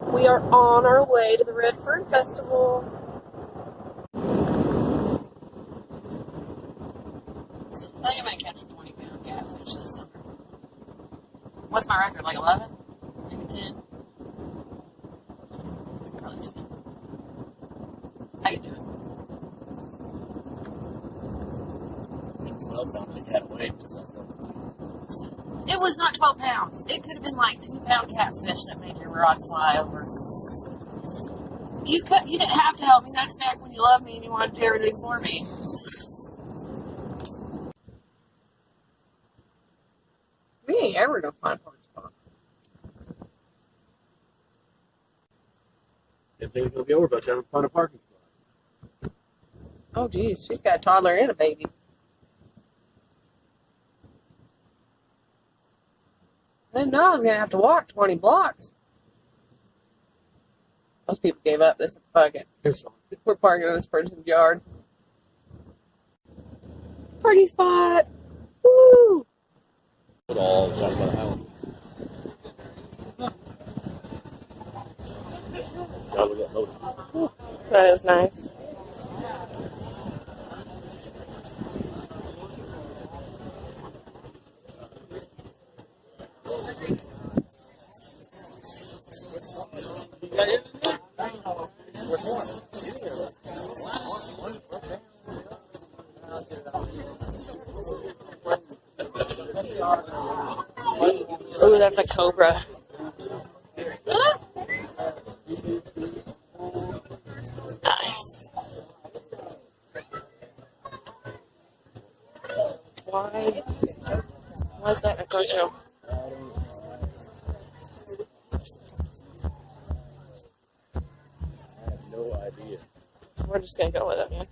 We are on our way to the Red Fern Festival. I think I might catch a 20-pound catfish this summer. What's my record? Like 11? Maybe 10? Probably 10. I can do it. 12 pounds they got away. It was not 12 pounds. It could have been like 2-pound catfish that made your rod fly over. You didn't have to help me. That's back when you loved me and you wanted to do everything for me. We ain't ever gonna find a hard spot. Everything's gonna be over by the time we find a parking spot. Oh, geez. She's got a toddler and a baby. I didn't know I was gonna have to walk 20 blocks. Most people gave up. This fuck it. We're parking in this person's yard. Party spot. Woo! It all down by the house. Now we got loaded. That is nice. Ooh, that's a cobra. Nice. Why's that a costume? I have no idea. We're just gonna go with it, man.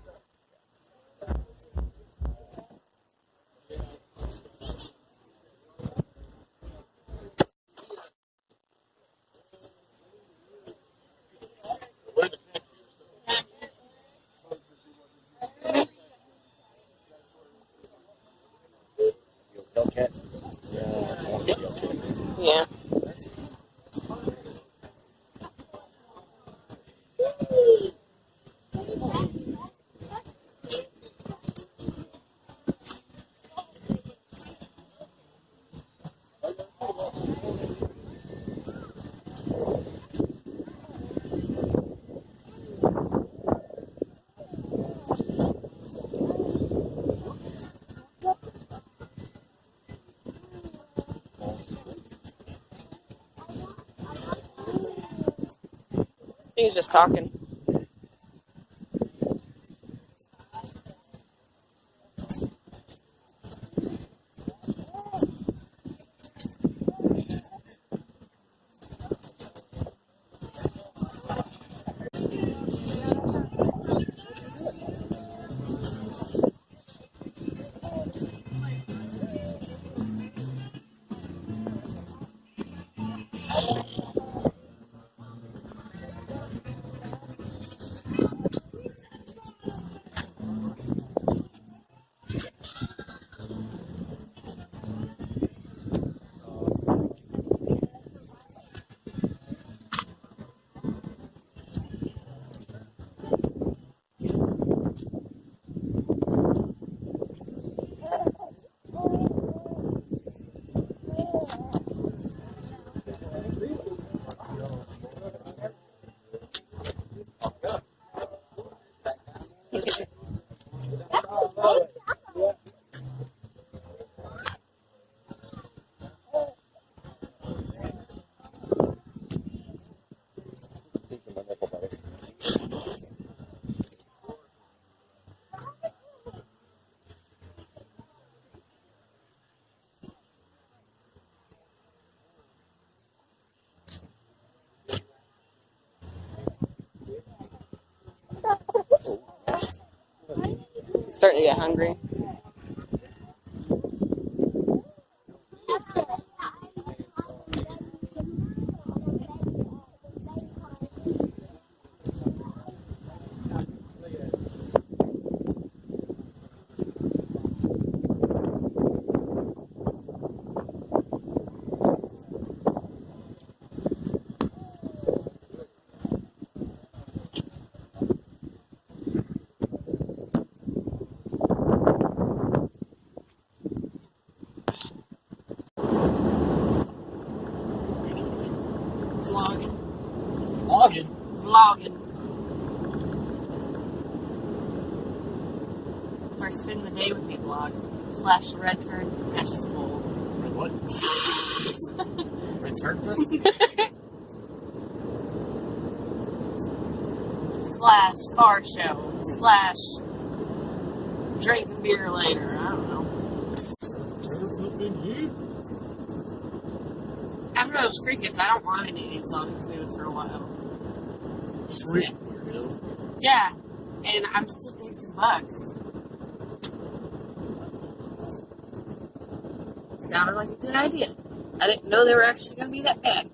Hellcat? Yeah, it's one Hellcat. Yeah. He's just talking. Starting to get hungry. vlogging. Logging. Vlogging. Or spend the day with me vlog. / Red Turn Festival. What? Return festival? / car show. / drinking beer later. I don't know. After those crickets, I don't want any exotic food for a while. Shrimp, weirdo. Yeah, and I'm still tasting bugs. Sounded like a good idea. I didn't know they were actually going to be that bad.